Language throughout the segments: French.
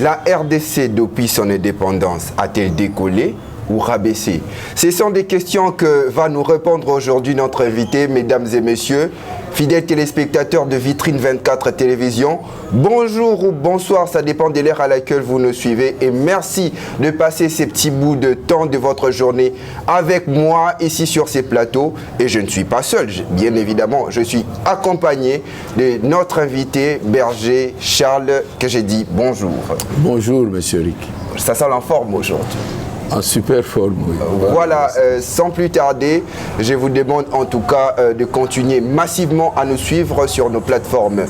La RDC, depuis son indépendance, a-t-elle décollé ou rabaissé? Ce sont des questions que va nous répondre aujourd'hui notre invité, mesdames et messieurs, fidèles téléspectateurs de Vitrine 24 Télévision. Bonjour ou bonsoir, ça dépend de l'heure à laquelle vous nous suivez. Et merci de passer ces petits bouts de temps de votre journée avec moi ici sur ces plateaux. Et je ne suis pas seul, bien évidemment. Je suis accompagné de notre invité, Berger Charles, que j'ai dit bonjour. Bonjour, monsieur Rick. Ça sent en forme aujourd'hui. En super forme, oui. Voilà, sans plus tarder, je vous demande en tout cas de continuer massivement à nous suivre sur nos plateformes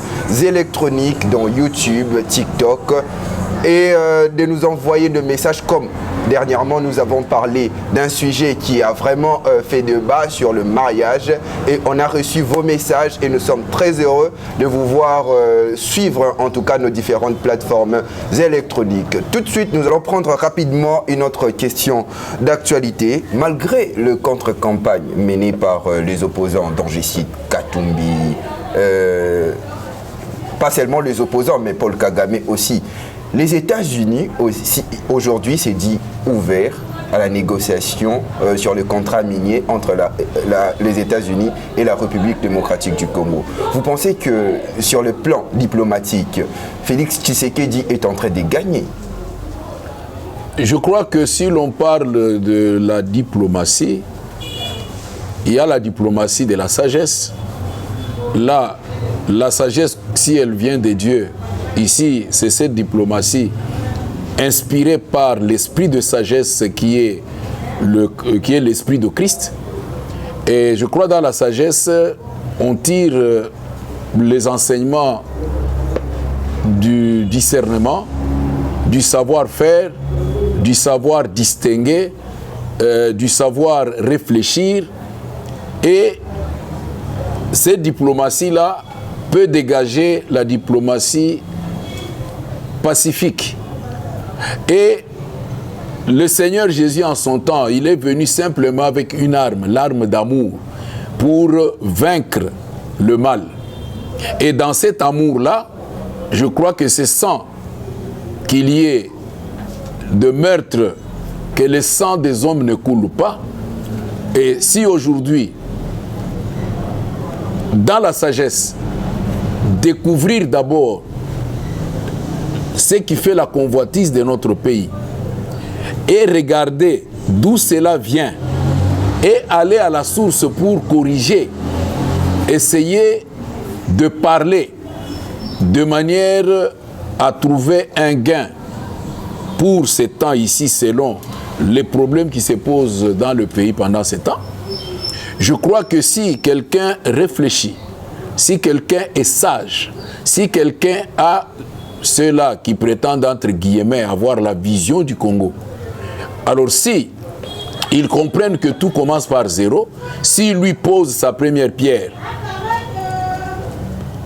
électroniques, dont YouTube, TikTok, et de nous envoyer des messages comme dernièrement nous avons parlé d'un sujet qui a vraiment fait débat sur le mariage et on a reçu vos messages et nous sommes très heureux de vous voir suivre en tout cas nos différentes plateformes électroniques. Tout de suite, nous allons prendre rapidement une autre question d'actualité. Malgré le contre-campagne mené par les opposants, dont je cite Katumbi, pas seulement les opposants, mais Paul Kagame aussi, les États-Unis aujourd'hui s'est dit ouverts à la négociation sur le contrat minier entre les États-Unis et la République démocratique du Congo. Vous pensez que sur le plan diplomatique, Félix Tshisekedi est en train de gagner? Je crois que si l'on parle de la diplomatie, il y a la diplomatie de la sagesse. Là, la sagesse, si elle vient de Dieu, ici, c'est cette diplomatie inspirée par l'esprit de sagesse qui est l'esprit de Christ. Et je crois dans la sagesse, on tire les enseignements du discernement, du savoir-faire, du savoir distinguer, du savoir réfléchir. Et cette diplomatie-là peut dégager la diplomatie pacifique. Et le Seigneur Jésus en son temps, il est venu simplement avec une arme, l'arme d'amour, pour vaincre le mal. Et dans cet amour-là, je crois que c'est sans qu'il y ait de meurtre, que le sang des hommes ne coule pas. Et si aujourd'hui, dans la sagesse, découvrir d'abord ce qui fait la convoitise de notre pays et regarder d'où cela vient et aller à la source pour corriger, essayer de parler de manière à trouver un gain pour ces temps ici selon les problèmes qui se posent dans le pays pendant ces temps. Je crois que si quelqu'un réfléchit, si quelqu'un est sage, si quelqu'un a ceux-là qui prétendent entre guillemets avoir la vision du Congo, alors si ils comprennent que tout commence par zéro, s'il lui pose sa première pierre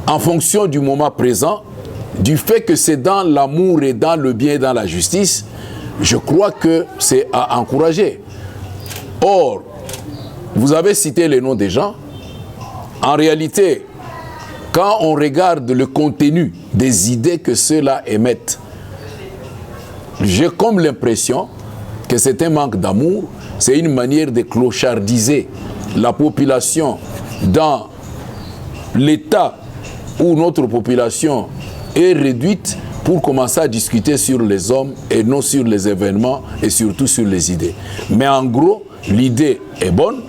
en fonction du moment présent, du fait que c'est dans l'amour et dans le bien et dans la justice, je crois que c'est à encourager. Or, vous avez cité les noms des gens. En réalité, quand on regarde le contenu des idées que ceux-là émettent, j'ai comme l'impression que c'est un manque d'amour, c'est une manière de clochardiser la population dans l'état où notre population est réduite pour commencer à discuter sur les hommes et non sur les événements et surtout sur les idées. Mais en gros, l'idée est bonne.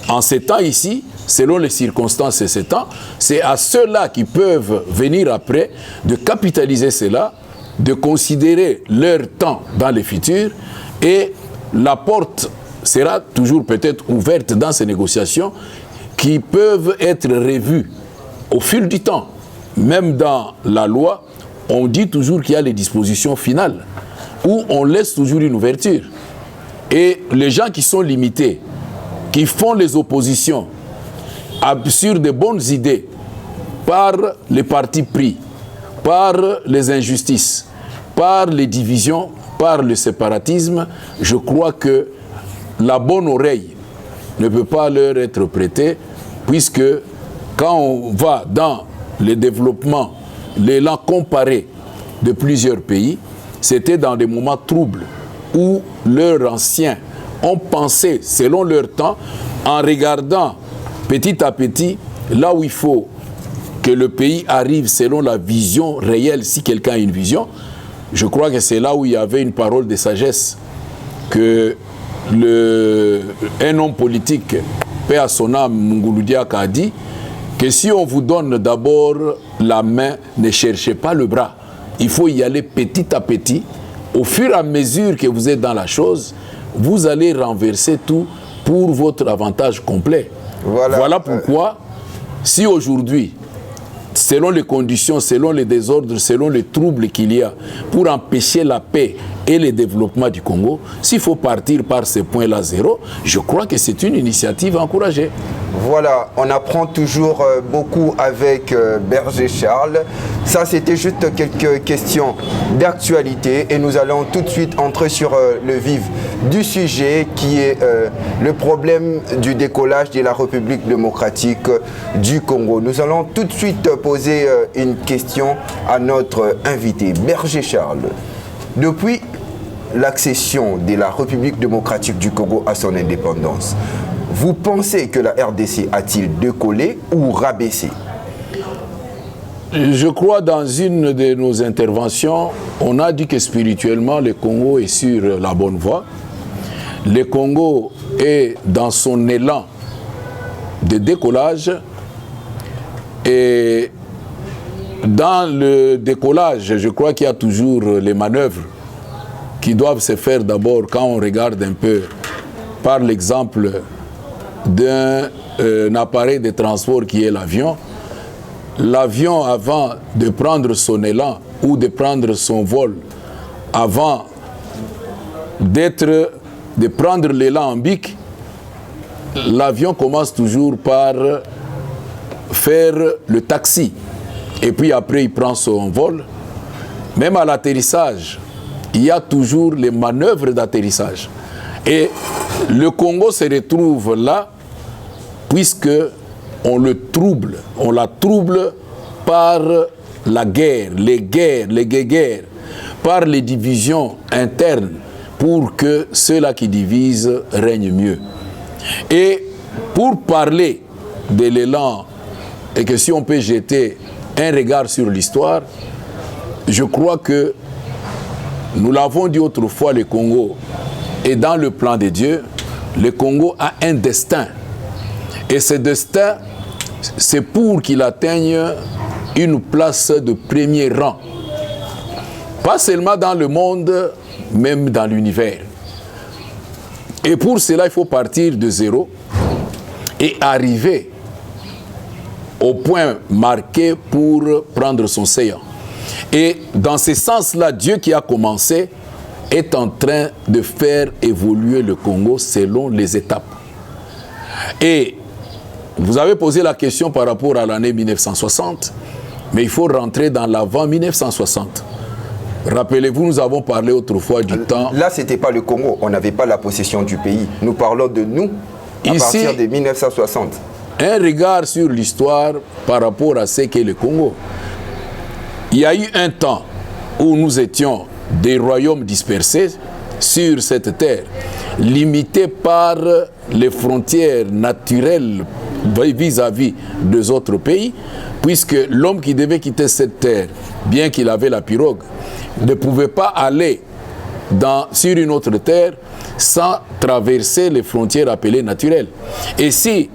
En ces temps ici, selon les circonstances et ces temps, c'est à ceux-là qui peuvent venir après de capitaliser cela, de considérer leur temps dans le futur et la porte sera toujours peut-être ouverte dans ces négociations qui peuvent être revues au fil du temps. Même dans la loi, on dit toujours qu'il y a les dispositions finales où on laisse toujours une ouverture. Et les gens qui sont limités, qui font les oppositions sur de bonnes idées par les partis pris, par les injustices, par les divisions, par le séparatisme, je crois que la bonne oreille ne peut pas leur être prêtée, puisque quand on va dans le développement, l'élan comparé de plusieurs pays, c'était dans des moments troubles où leurs anciens ont pensé, selon leur temps, en regardant petit à petit là où il faut que le pays arrive selon la vision réelle, si quelqu'un a une vision. Je crois que c'est là où il y avait une parole de sagesse que un homme politique, paix à son âme, Mungulu Diaka, a dit que si on vous donne d'abord la main, ne cherchez pas le bras. Il faut y aller petit à petit. Au fur et à mesure que vous êtes dans la chose, vous allez renverser tout pour votre avantage complet. Voilà pourquoi, si aujourd'hui, selon les conditions, selon les désordres, selon les troubles qu'il y a, pour empêcher la paix et le développement du Congo, s'il faut partir par ces points-là zéro, je crois que c'est une initiative encouragée. Voilà, on apprend toujours beaucoup avec Berger Charles. Ça, c'était juste quelques questions d'actualité et nous allons tout de suite entrer sur le vif du sujet qui est le problème du décollage de la République démocratique du Congo. Nous allons tout de suite poser une question à notre invité, Berger Charles. Depuis l'accession de la République démocratique du Congo à son indépendance, vous pensez que la RDC a-t-il décollé ou rabaissé? Je crois dans une de nos interventions, on a dit que spirituellement, le Congo est sur la bonne voie. Le Congo est dans son élan de décollage et dans le décollage, je crois qu'il y a toujours les manœuvres qui doivent se faire d'abord quand on regarde un peu par l'exemple d'un appareil de transport qui est l'avion. L'avion, avant de prendre son élan ou de prendre son vol, avant de prendre l'élan en bic, l'avion commence toujours par faire le taxi. Et puis après, il prend son vol. Même à l'atterrissage, il y a toujours les manœuvres d'atterrissage. Et le Congo se retrouve là, puisque on la trouble par la guerre, les guerres, par les divisions internes, pour que ceux-là qui divisent règnent mieux. Et pour parler de l'élan, et que si on peut jeter un regard sur l'histoire, je crois que nous l'avons dit autrefois, le Congo est dans le plan de Dieu. Le Congo a un destin. Et ce destin, c'est pour qu'il atteigne une place de premier rang. Pas seulement dans le monde, même dans l'univers. Et pour cela, il faut partir de zéro et arriver au point marqué pour prendre son séant. Et dans ce sens-là, Dieu qui a commencé est en train de faire évoluer le Congo selon les étapes. Et vous avez posé la question par rapport à l'année 1960, mais il faut rentrer dans l'avant 1960. Rappelez-vous, nous avons parlé autrefois du temps... Là, ce n'était pas le Congo, on n'avait pas la possession du pays. Nous parlons de nous à partir de 1960. Un regard sur l'histoire par rapport à ce qu'est le Congo. Il y a eu un temps où nous étions des royaumes dispersés sur cette terre, limités par les frontières naturelles vis-à-vis des autres pays, puisque l'homme qui devait quitter cette terre, bien qu'il avait la pirogue, ne pouvait pas aller sur une autre terre sans traverser les frontières appelées naturelles. Et si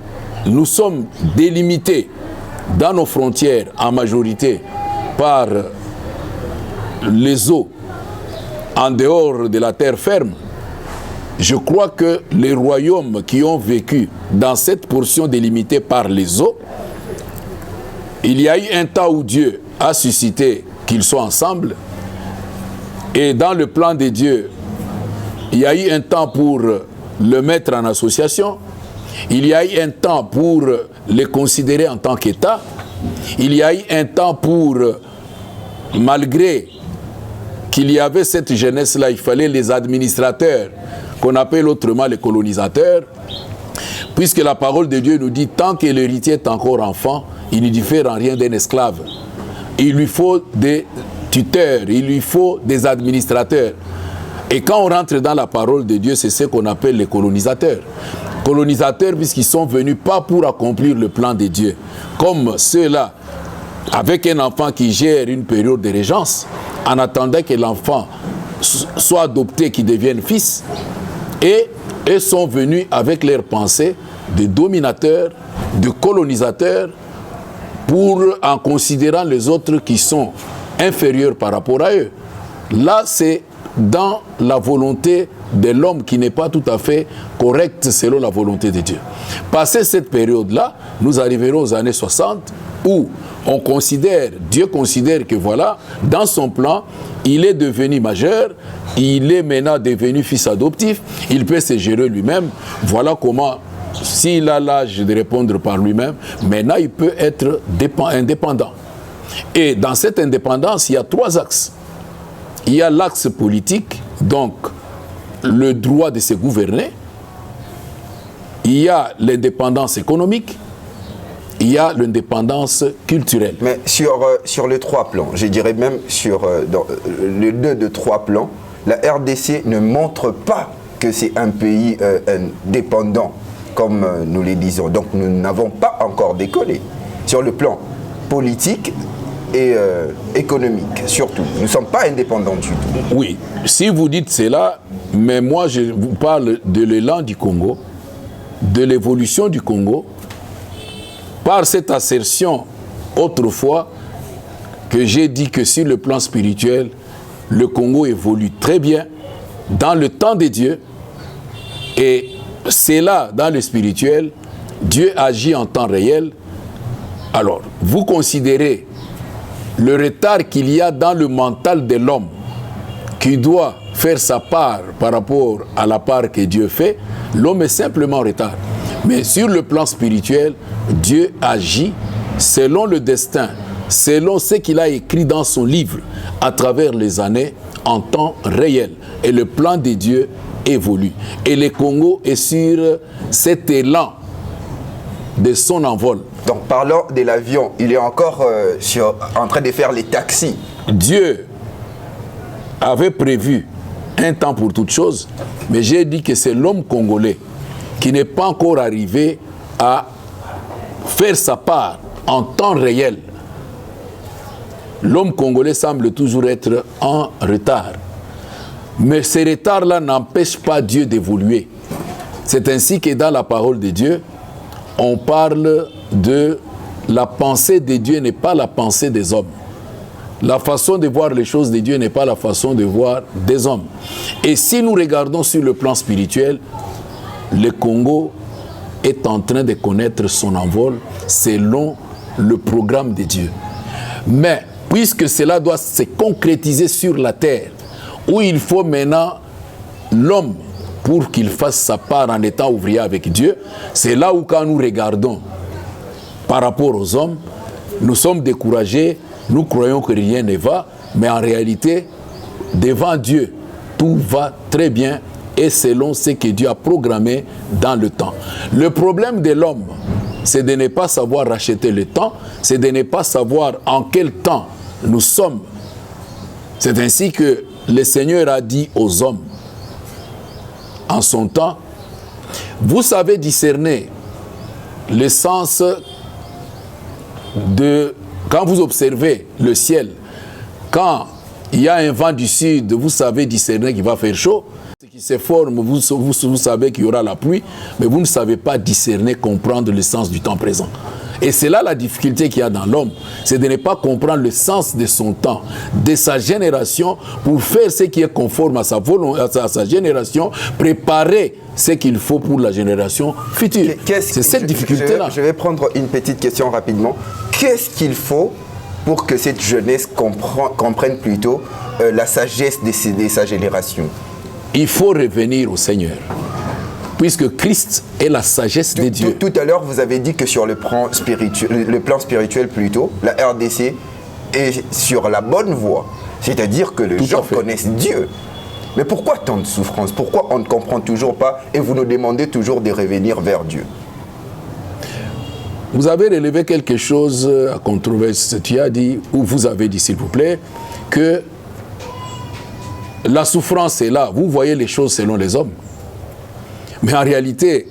nous sommes délimités dans nos frontières en majorité par les eaux en dehors de la terre ferme, je crois que les royaumes qui ont vécu dans cette portion délimitée par les eaux, il y a eu un temps où Dieu a suscité qu'ils soient ensemble, et dans le plan de Dieu, il y a eu un temps pour le mettre en association, il y a eu un temps pour les considérer en tant qu'État, il y a eu un temps pour, malgré qu'il y avait cette jeunesse-là, il fallait les administrateurs, qu'on appelle autrement les colonisateurs, puisque la parole de Dieu nous dit, tant que l'héritier est encore enfant, il ne diffère en rien d'un esclave. Il lui faut des tuteurs, il lui faut des administrateurs. Et quand on rentre dans la parole de Dieu, c'est ce qu'on appelle les colonisateurs. Colonisateurs puisqu'ils sont venus pas pour accomplir le plan de Dieu, comme ceux-là, avec un enfant qui gère une période de régence, en attendant que l'enfant soit adopté, qu'il devienne fils, et eux sont venus avec leurs pensées de dominateurs, de colonisateurs, pour en considérant les autres qui sont inférieurs par rapport à eux. Là, c'est dans la volonté de l'homme qui n'est pas tout à fait correcte selon la volonté de Dieu. Passé cette période-là, nous arriverons aux années 60 où on considère, Dieu considère que voilà, dans son plan, il est devenu majeur, il est maintenant devenu fils adoptif, il peut se gérer lui-même. Voilà comment, s'il a l'âge de répondre par lui-même, maintenant il peut être indépendant. Et dans cette indépendance, il y a 3 axes. Il y a l'axe politique, donc le droit de se gouverner. Il y a l'indépendance économique. Il y a l'indépendance culturelle. Mais sur les 3 plans, je dirais même sur les 2 de 3 plans, la RDC ne montre pas que c'est un pays indépendant, comme nous le disons. Donc nous n'avons pas encore décollé. Sur le plan politique et économique, surtout. Nous ne sommes pas indépendants du tout. Oui, si vous dites cela, mais moi je vous parle de l'élan du Congo, de l'évolution du Congo, par cette assertion autrefois que j'ai dit que sur le plan spirituel, le Congo évolue très bien dans le temps de Dieu, et c'est là, dans le spirituel, Dieu agit en temps réel. Alors, vous considérez le retard qu'il y a dans le mental de l'homme qui doit faire sa part par rapport à la part que Dieu fait, l'homme est simplement en retard. Mais sur le plan spirituel, Dieu agit selon le destin, selon ce qu'il a écrit dans son livre, à travers les années, en temps réel. Et le plan de Dieu évolue. Et le Congo est sur cet élan de son envol. Donc parlant de l'avion, il est encore en train de faire les taxis. Dieu avait prévu un temps pour toutes choses, mais j'ai dit que c'est l'homme congolais qui n'est pas encore arrivé à faire sa part en temps réel. L'homme congolais semble toujours être en retard. Mais ce retard-là n'empêche pas Dieu d'évoluer. C'est ainsi que dans la parole de Dieu, on parle de la pensée de Dieu n'est pas la pensée des hommes. La façon de voir les choses de Dieu n'est pas la façon de voir des hommes. Et si nous regardons sur le plan spirituel, le Congo est en train de connaître son envol selon le programme de Dieu. Mais puisque cela doit se concrétiser sur la terre, où il faut maintenant l'homme pour qu'il fasse sa part en étant ouvrier avec Dieu, c'est là où quand nous regardons par rapport aux hommes, nous sommes découragés, nous croyons que rien ne va, mais en réalité, devant Dieu, tout va très bien et selon ce que Dieu a programmé dans le temps. Le problème de l'homme, c'est de ne pas savoir racheter le temps, c'est de ne pas savoir en quel temps nous sommes. C'est ainsi que le Seigneur a dit aux hommes, en son temps, vous savez discerner le sens de... Quand vous observez le ciel, quand il y a un vent du sud, vous savez discerner qu'il va faire chaud. Ce qui se forme, vous savez qu'il y aura la pluie, mais vous ne savez pas discerner, comprendre le sens du temps présent. Et c'est là la difficulté qu'il y a dans l'homme, c'est de ne pas comprendre le sens de son temps, de sa génération, pour faire ce qui est conforme à sa volonté, à sa génération, préparer ce qu'il faut pour la génération future. C'est cette difficulté-là. Je vais prendre une petite question rapidement. Qu'est-ce qu'il faut pour que cette jeunesse comprenne plutôt la sagesse de sa génération? Il faut revenir au Seigneur, puisque Christ est la sagesse de Dieu. Tout à l'heure, vous avez dit que sur le plan spirituel plutôt, la RDC est sur la bonne voie. C'est-à-dire que les gens connaissent Dieu. Mais pourquoi tant de souffrance? Pourquoi on ne comprend toujours pas et vous nous demandez toujours de revenir vers Dieu? Vous avez relevé quelque chose à controverse. Tu as dit, ou vous avez dit, s'il vous plaît, que la souffrance est là. Vous voyez les choses selon les hommes. Mais en réalité,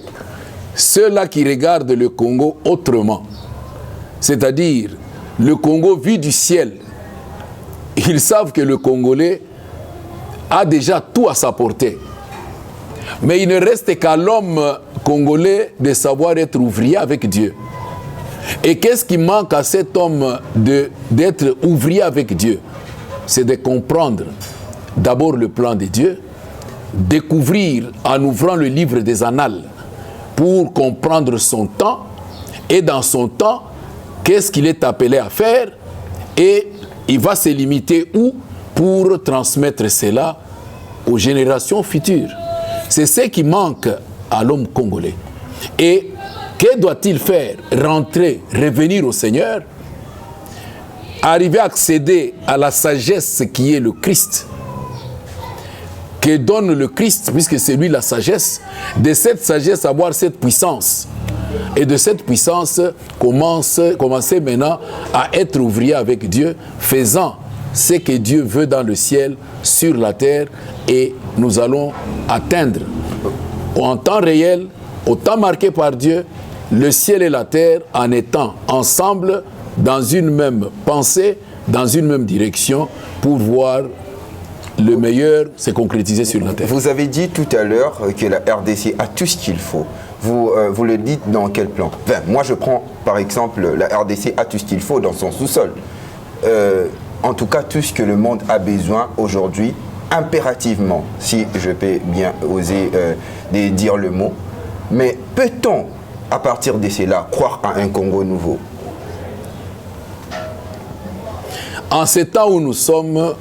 ceux-là qui regardent le Congo autrement, c'est-à-dire le Congo vu du ciel, ils savent que le Congolais a déjà tout à sa portée. Mais il ne reste qu'à l'homme congolais de savoir être ouvrier avec Dieu. Et qu'est-ce qui manque à cet homme d'être ouvrier avec Dieu? C'est de comprendre d'abord le plan de Dieu, découvrir en ouvrant le livre des Annales pour comprendre son temps, et dans son temps, qu'est-ce qu'il est appelé à faire, et il va se limiter où pour transmettre cela aux générations futures. C'est ce qui manque à l'homme congolais. Et que doit-il faire? Rentrer, revenir au Seigneur, arriver à accéder à la sagesse qui est le Christ, que donne le Christ, puisque c'est lui la sagesse, de cette sagesse avoir cette puissance. Et de cette puissance, commencer maintenant à être ouvrier avec Dieu, faisant ce que Dieu veut dans le ciel, sur la terre, et nous allons atteindre en temps réel, au temps marqué par Dieu, le ciel et la terre en étant ensemble dans une même pensée, dans une même direction, pour voir le meilleur se concrétiser sur la terre. Vous avez dit tout à l'heure que la RDC a tout ce qu'il faut. Vous le dites dans quel plan? Enfin, moi, je prends par exemple la RDC a tout ce qu'il faut dans son sous-sol. En tout cas, tout ce que le monde a besoin aujourd'hui, impérativement, si je peux bien oser dire le mot. Mais peut-on, à partir de cela, croire à un Congo nouveau? En ce temps où nous sommes,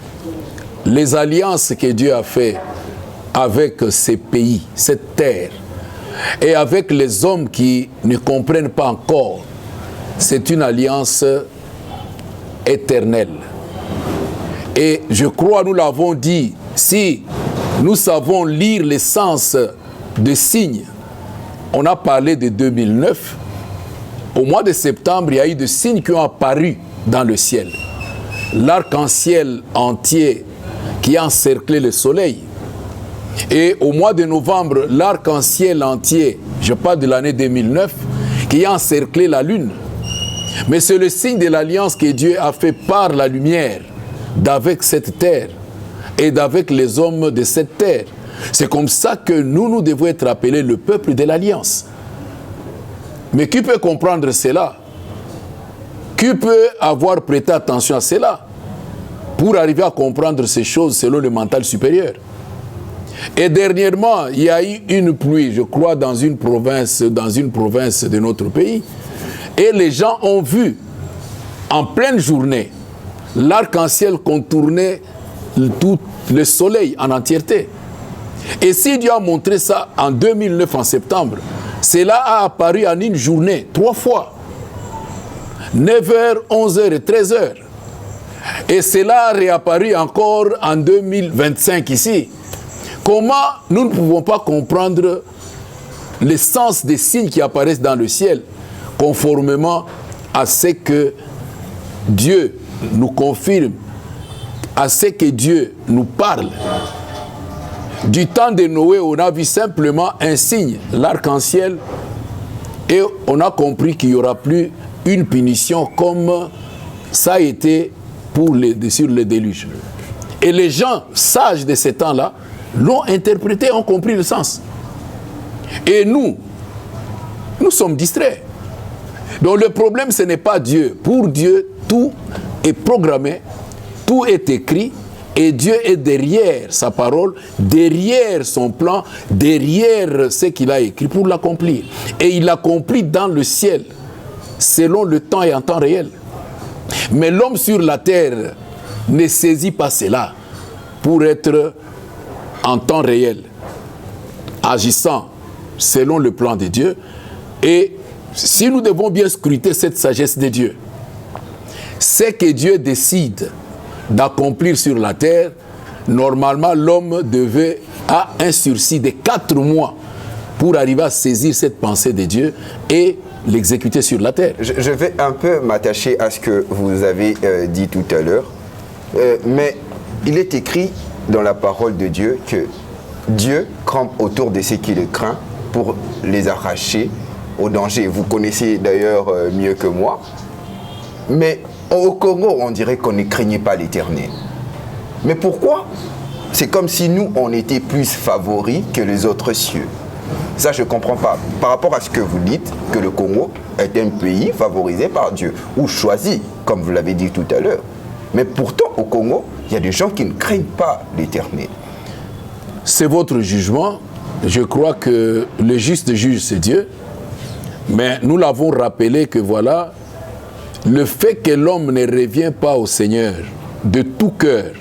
les alliances que Dieu a faites avec ces pays, cette terre, et avec les hommes qui ne comprennent pas encore, c'est une alliance éternelle. Et je crois, nous l'avons dit, si nous savons lire les sens des signes, on a parlé de 2009, au mois de septembre, il y a eu des signes qui ont apparu dans le ciel. L'arc-en-ciel entier qui a encerclé le soleil. Et au mois de novembre, l'arc-en-ciel entier, je parle de l'année 2009, qui a encerclé la lune. Mais c'est le signe de l'alliance que Dieu a fait par la lumière d'avec cette terre et d'avec les hommes de cette terre. C'est comme ça que nous devons être appelés le peuple de l'alliance. Mais qui peut comprendre cela? Qui peut avoir prêté attention à cela pour arriver à comprendre ces choses selon le mental supérieur? Et dernièrement, il y a eu une pluie, je crois, dans une province de notre pays. Et les gens ont vu, en pleine journée, l'arc-en-ciel contourner tout le soleil en entièreté. Et si Dieu a montré ça en 2009, en septembre, cela a apparu en une journée, 3 fois. 9h, 11h et 13h. Et cela a réapparu encore en 2025 ici. Comment nous ne pouvons pas comprendre le sens des signes qui apparaissent dans le ciel, conformément à ce que Dieu nous confirme, à ce que Dieu nous parle. Du temps de Noé, on a vu simplement un signe, l'arc-en-ciel, et on a compris qu'il n'y aura plus une punition comme ça a été sur le déluge. Et les gens sages de ce temps-là l'ont interprété, ont compris le sens. Et nous sommes distraits. Donc le problème, ce n'est pas Dieu. Pour Dieu, tout est programmé, tout est écrit, et Dieu est derrière sa parole, derrière son plan, derrière ce qu'il a écrit pour l'accomplir. Et il l'accomplit dans le ciel, selon le temps et en temps réel. Mais l'homme sur la terre ne saisit pas cela pour être en temps réel, agissant selon le plan de Dieu. Et si nous devons bien scruter cette sagesse de Dieu, c'est que Dieu décide d'accomplir sur la terre, normalement l'homme devait avoir un sursis de 4 mois pour arriver à saisir cette pensée de Dieu et l'exécuter sur la terre. Je vais un peu m'attacher à ce que vous avez dit tout à l'heure. Mais il est écrit dans la parole de Dieu que Dieu campe autour de ceux qui le craignent pour les arracher au danger. Vous connaissez d'ailleurs mieux que moi. Mais au Congo, on dirait qu'on ne craignait pas l'Éternel. Mais pourquoi? C'est comme si nous, on était plus favoris que les autres cieux. Ça, je ne comprends pas. Par rapport à ce que vous dites, que le Congo est un pays favorisé par Dieu, ou choisi, comme vous l'avez dit tout à l'heure. Mais pourtant, au Congo, il y a des gens qui ne craignent pas l'Éternel. C'est votre jugement. Je crois que le juste juge, c'est Dieu. Mais nous l'avons rappelé que voilà, le fait que l'homme ne revient pas au Seigneur de tout cœur,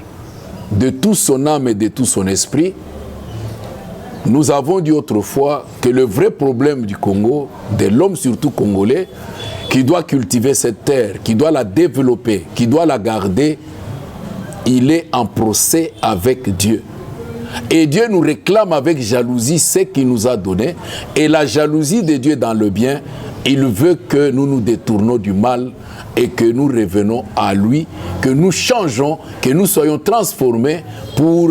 de toute son âme et de tout son esprit, nous avons dit autrefois que le vrai problème du Congo, de l'homme surtout congolais, qui doit cultiver cette terre, qui doit la développer, qui doit la garder, il est en procès avec Dieu. Et Dieu nous réclame avec jalousie ce qu'il nous a donné. Et la jalousie de Dieu dans le bien, il veut que nous nous détournons du mal et que nous revenons à lui, que nous changeons, que nous soyons transformés pour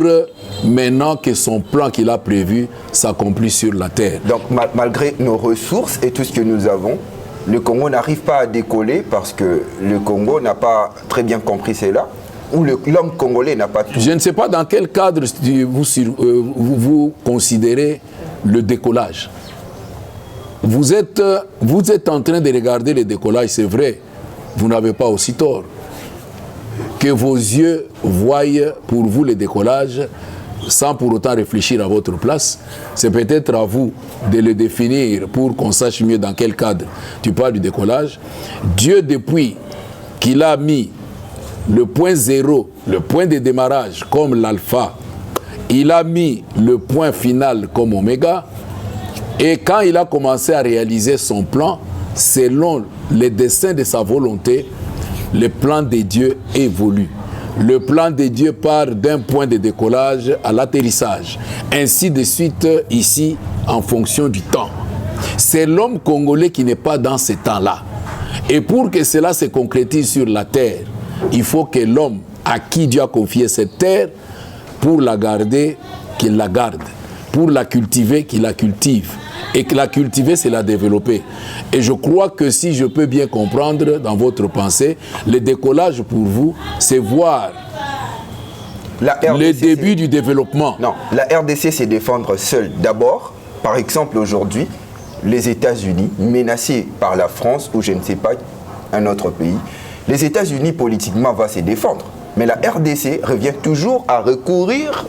maintenant que son plan qu'il a prévu s'accomplisse sur la terre. Donc malgré nos ressources et tout ce que nous avons, le Congo n'arrive pas à décoller parce que le Congo n'a pas très bien compris cela, ou l'homme congolais n'a pas tout. Je ne sais pas dans quel cadre vous considérez le décollage. Vous êtes en train de regarder le décollage, c'est vrai, vous n'avez pas aussi tort. Que vos yeux voient pour vous le décollage, sans pour autant réfléchir à votre place, c'est peut-être à vous de le définir pour qu'on sache mieux dans quel cadre tu parles du décollage. Dieu, depuis qu'il a mis le point zéro, le point de démarrage comme l'alpha, il a mis le point final comme oméga, et quand il a commencé à réaliser son plan, selon les desseins de sa volonté, le plan de Dieu évolue. Le plan de Dieu part d'un point de décollage à l'atterrissage. Ainsi de suite, ici, en fonction du temps. C'est l'homme congolais qui n'est pas dans ce temps-là. Et pour que cela se concrétise sur la terre, il faut que l'homme à qui Dieu a confié cette terre, pour la garder, qu'il la garde. Pour la cultiver, qu'il la cultive. Et que la cultiver, c'est la développer. Et je crois que si je peux bien comprendre dans votre pensée, le décollage pour vous, c'est voir le début du développement. Non, la RDC, c'est défendre seule. D'abord, par exemple, aujourd'hui, les États-Unis, menacés par la France ou je ne sais pas, un autre pays, les États-Unis, politiquement, vont se défendre. Mais la RDC revient toujours à recourir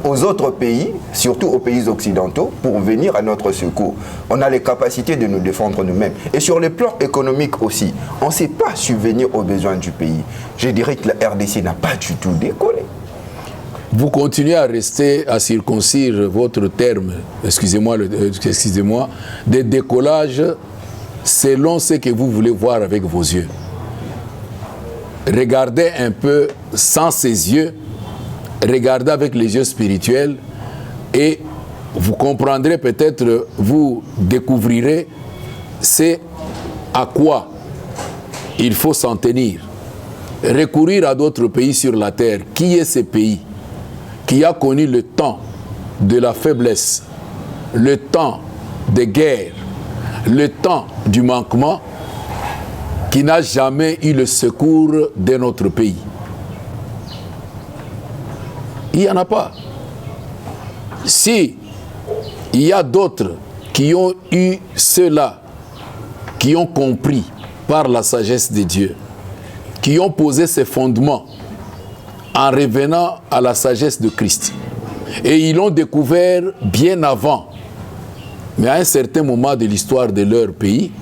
aux autres pays, surtout aux pays occidentaux, pour venir à notre secours. On a les capacités de nous défendre nous-mêmes. Et sur le plan économique aussi, on ne sait pas subvenir aux besoins du pays. Je dirais que la RDC n'a pas du tout décollé. Vous continuez à rester, à circoncire votre terme, excusez-moi, de décollage selon ce que vous voulez voir avec vos yeux. Regardez un peu sans ces yeux, regardez avec les yeux spirituels et vous comprendrez peut-être, vous découvrirez c'est à quoi il faut s'en tenir. Recourir à d'autres pays sur la terre. Qui est ce pays qui a connu le temps de la faiblesse, le temps des guerres, le temps du manquement, qui n'a jamais eu le secours de notre pays? Il n'y en a pas. Si il y a d'autres qui ont eu cela, qui ont compris par la sagesse de Dieu, qui ont posé ces fondements en revenant à la sagesse de Christ, et ils l'ont découvert bien avant, mais à un certain moment de l'histoire de leur pays,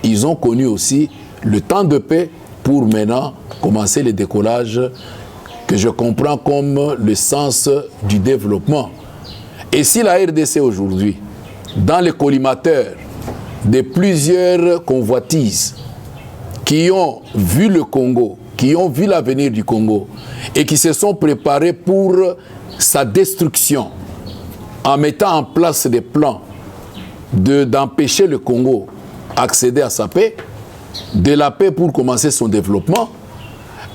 ils ont connu aussi le temps de paix pour maintenant commencer le décollage que je comprends comme le sens du développement. Et si la RDC aujourd'hui, dans les collimateurs de plusieurs convoitises qui ont vu le Congo, qui ont vu l'avenir du Congo et qui se sont préparés pour sa destruction en mettant en place des plans d'empêcher le Congo accéder à sa paix, de la paix pour commencer son développement,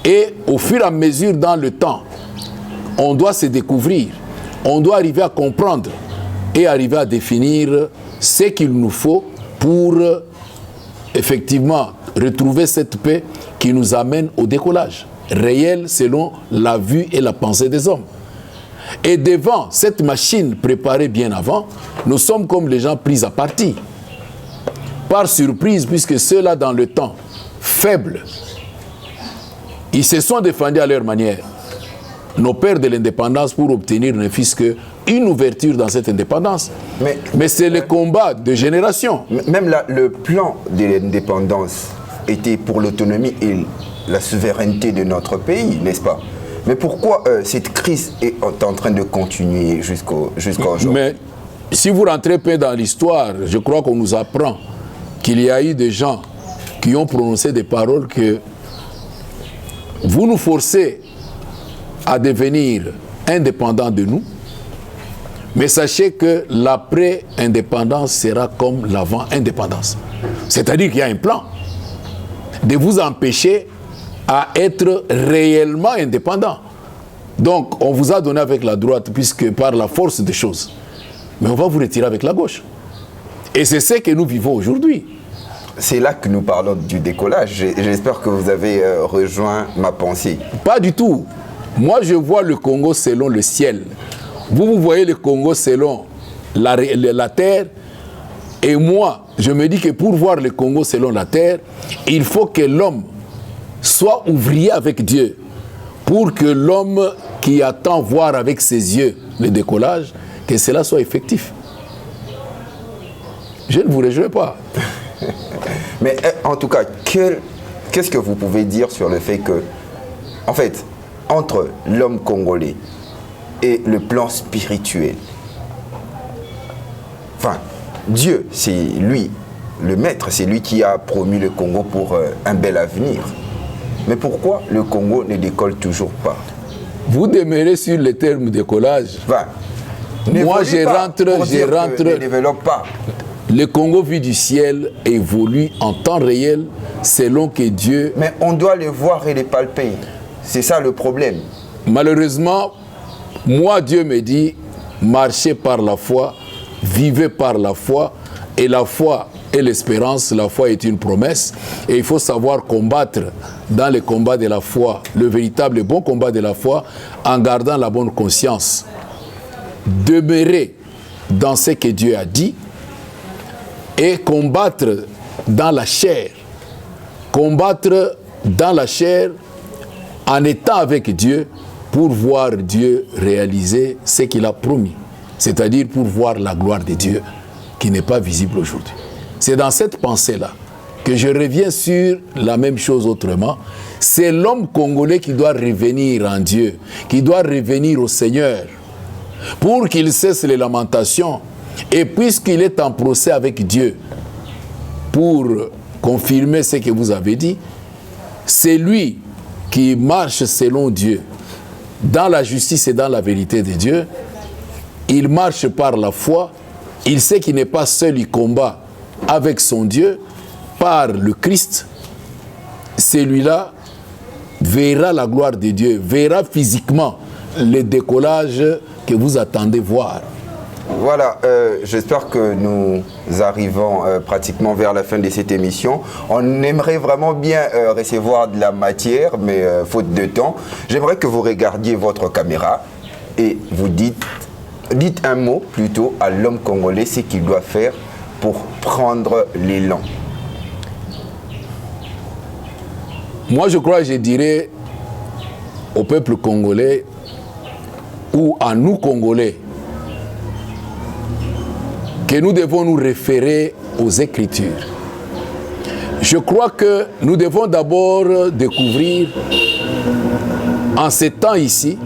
Et au fur et à mesure dans le temps, on doit se découvrir, on doit arriver à comprendre et arriver à définir ce qu'il nous faut pour effectivement retrouver cette paix qui nous amène au décollage réel selon la vue et la pensée des hommes. Et devant cette machine préparée bien avant, nous sommes comme les gens pris à partie. Par surprise, puisque ceux-là dans le temps, faibles, ils se sont défendus à leur manière. Nos pères de l'indépendance pour obtenir ne fût-ce qu'une ouverture dans cette indépendance. Mais c'est le combat de génération. Même là, le plan de l'indépendance était pour l'autonomie et la souveraineté de notre pays, n'est-ce pas? Mais pourquoi cette crise est en train de continuer jusqu'à aujourd'hui? Mais si vous rentrez peu dans l'histoire, je crois qu'on nous apprend qu'il y a eu des gens qui ont prononcé des paroles que vous nous forcez à devenir indépendants de nous, mais sachez que l'après-indépendance sera comme l'avant-indépendance. C'est-à-dire qu'il y a un plan de vous empêcher à être réellement indépendant. Donc, on vous a donné avec la droite, puisque par la force des choses. Mais on va vous retirer avec la gauche. Et c'est ce que nous vivons aujourd'hui. C'est là que nous parlons du décollage. J'espère que vous avez rejoint ma pensée. Pas du tout. Moi, je vois le Congo selon le ciel. Vous voyez le Congo selon la terre. Et moi, je me dis que pour voir le Congo selon la terre, il faut que l'homme soit ouvrier avec Dieu. Pour que l'homme qui attend voir avec ses yeux le décollage, que cela soit effectif. Je ne vous rejoins pas. Mais en tout cas, qu'est-ce que vous pouvez dire sur le fait que, en fait, entre l'homme congolais et le plan spirituel, enfin, Dieu, c'est lui, le maître, c'est lui qui a promis le Congo pour un bel avenir. Mais pourquoi le Congo ne décolle toujours pas? Vous demeurez sur le terme décollage. Enfin, moi, je rentre. Ne développe pas. Le Congo vu du ciel évolue en temps réel selon que Dieu... Mais on doit le voir et le palper. C'est ça le problème. Malheureusement, moi, Dieu me dit, marchez par la foi, vivez par la foi, et la foi et l'espérance, la foi est une promesse, et il faut savoir combattre dans le combat de la foi, le véritable et bon combat de la foi, en gardant la bonne conscience. Demeurer dans ce que Dieu a dit, et combattre dans la chair. Combattre dans la chair en étant avec Dieu pour voir Dieu réaliser ce qu'il a promis. C'est-à-dire pour voir la gloire de Dieu qui n'est pas visible aujourd'hui. C'est dans cette pensée-là que je reviens sur la même chose autrement. C'est l'homme congolais qui doit revenir en Dieu, qui doit revenir au Seigneur pour qu'il cesse les lamentations. Et puisqu'il est en procès avec Dieu pour confirmer ce que vous avez dit, c'est lui qui marche selon Dieu, dans la justice et dans la vérité de Dieu. Il marche par la foi, il sait qu'il n'est pas seul, il combat avec son Dieu, par le Christ. Celui-là verra la gloire de Dieu, verra physiquement le décollage que vous attendez voir. Voilà, j'espère que nous arrivons pratiquement vers la fin de cette émission. On aimerait vraiment bien recevoir de la matière, mais faute de temps, j'aimerais que vous regardiez votre caméra et vous dites un mot plutôt à l'homme congolais, ce qu'il doit faire pour prendre l'élan. Moi, je crois, je dirais au peuple congolais ou à nous Congolais, que nous devons nous référer aux Écritures. Je crois que nous devons d'abord découvrir, en ces temps ici,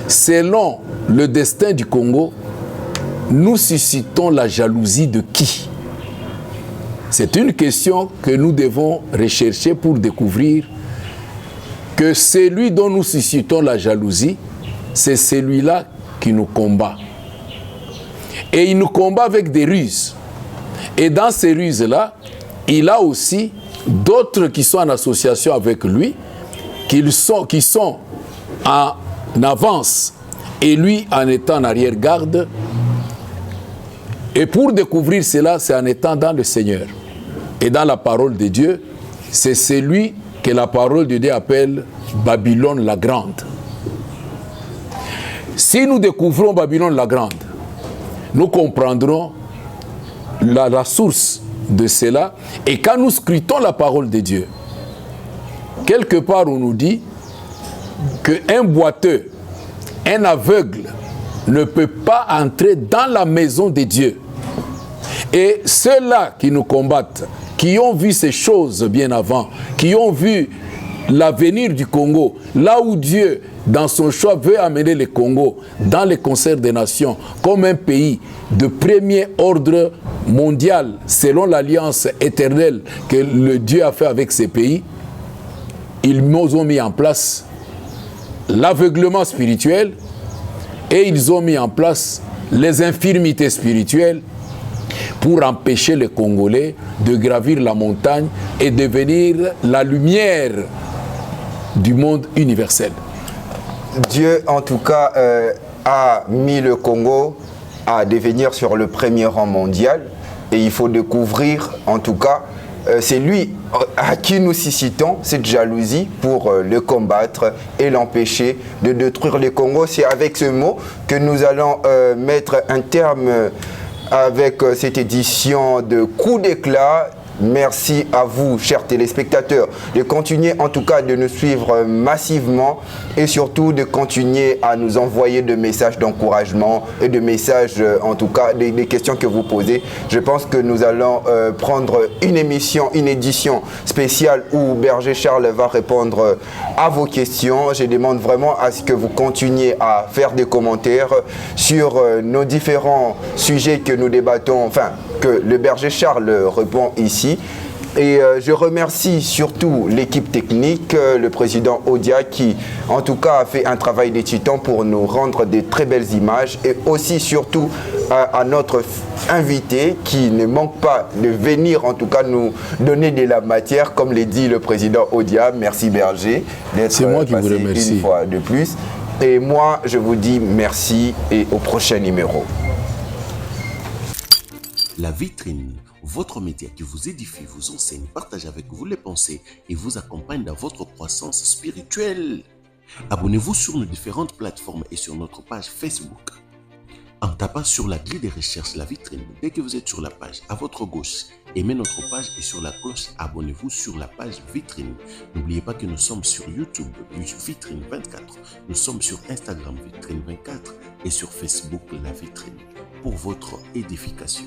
selon le destin du Congo, nous suscitons la jalousie de qui? C'est une question que nous devons rechercher pour découvrir que celui dont nous suscitons la jalousie, c'est celui-là qui nous combat. Et il nous combat avec des ruses. Et dans ces ruses-là, il a aussi d'autres qui sont en association avec lui qui sont en avance et lui en étant en arrière-garde. Et pour découvrir cela, c'est en étant dans le Seigneur et dans la parole de Dieu. C'est celui que la parole de Dieu appelle Babylone la Grande. Si nous découvrons Babylone la Grande, nous comprendrons la source de cela. Et quand nous scrutons la parole de Dieu, quelque part on nous dit qu'un boiteux, un aveugle ne peut pas entrer dans la maison de Dieu. Et ceux-là qui nous combattent, qui ont vu ces choses bien avant, qui ont vu l'avenir du Congo, là où Dieu, dans son choix, veut amener le Congo dans les concerts des nations comme un pays de premier ordre mondial, selon l'alliance éternelle que le Dieu a fait avec ces pays, ils nous ont mis en place l'aveuglement spirituel et ils ont mis en place les infirmités spirituelles pour empêcher les Congolais de gravir la montagne et devenir la lumière du monde universel. Dieu, en tout cas, a mis le Congo à devenir sur le premier rang mondial. Et il faut découvrir, en tout cas, c'est lui à qui nous suscitons cette jalousie pour le combattre et l'empêcher de détruire le Congo. C'est avec ce mot que nous allons mettre un terme avec cette édition de Coup d'éclat. Merci à vous, chers téléspectateurs, de continuer en tout cas de nous suivre massivement et surtout de continuer à nous envoyer des messages d'encouragement et de messages, en tout cas, des questions que vous posez. Je pense que nous allons prendre une édition spéciale où Berger Charles va répondre à vos questions. Je demande vraiment à ce que vous continuiez à faire des commentaires sur nos différents sujets que nous débattons, enfin, que le Berger Charles répond ici. Et je remercie surtout l'équipe technique, le président Odia qui en tout cas a fait un travail de titan pour nous rendre de très belles images, et aussi surtout à notre invité qui ne manque pas de venir en tout cas nous donner de la matière, comme l'a dit le président Odia. Merci Berger d'être passé une fois de plus. Et moi je vous dis merci et au prochain numéro. La vitrine, votre média qui vous édifie, vous enseigne, partage avec vous les pensées et vous accompagne dans votre croissance spirituelle. Abonnez-vous sur nos différentes plateformes et sur notre page Facebook. En tapant sur la grille de recherche La Vitrine, dès que vous êtes sur la page, à votre gauche, aimez notre page et sur la cloche, abonnez-vous sur la page Vitrine. N'oubliez pas que nous sommes sur YouTube, Vitrine 24. Nous sommes sur Instagram, Vitrine 24 et sur Facebook, La Vitrine, pour votre édification.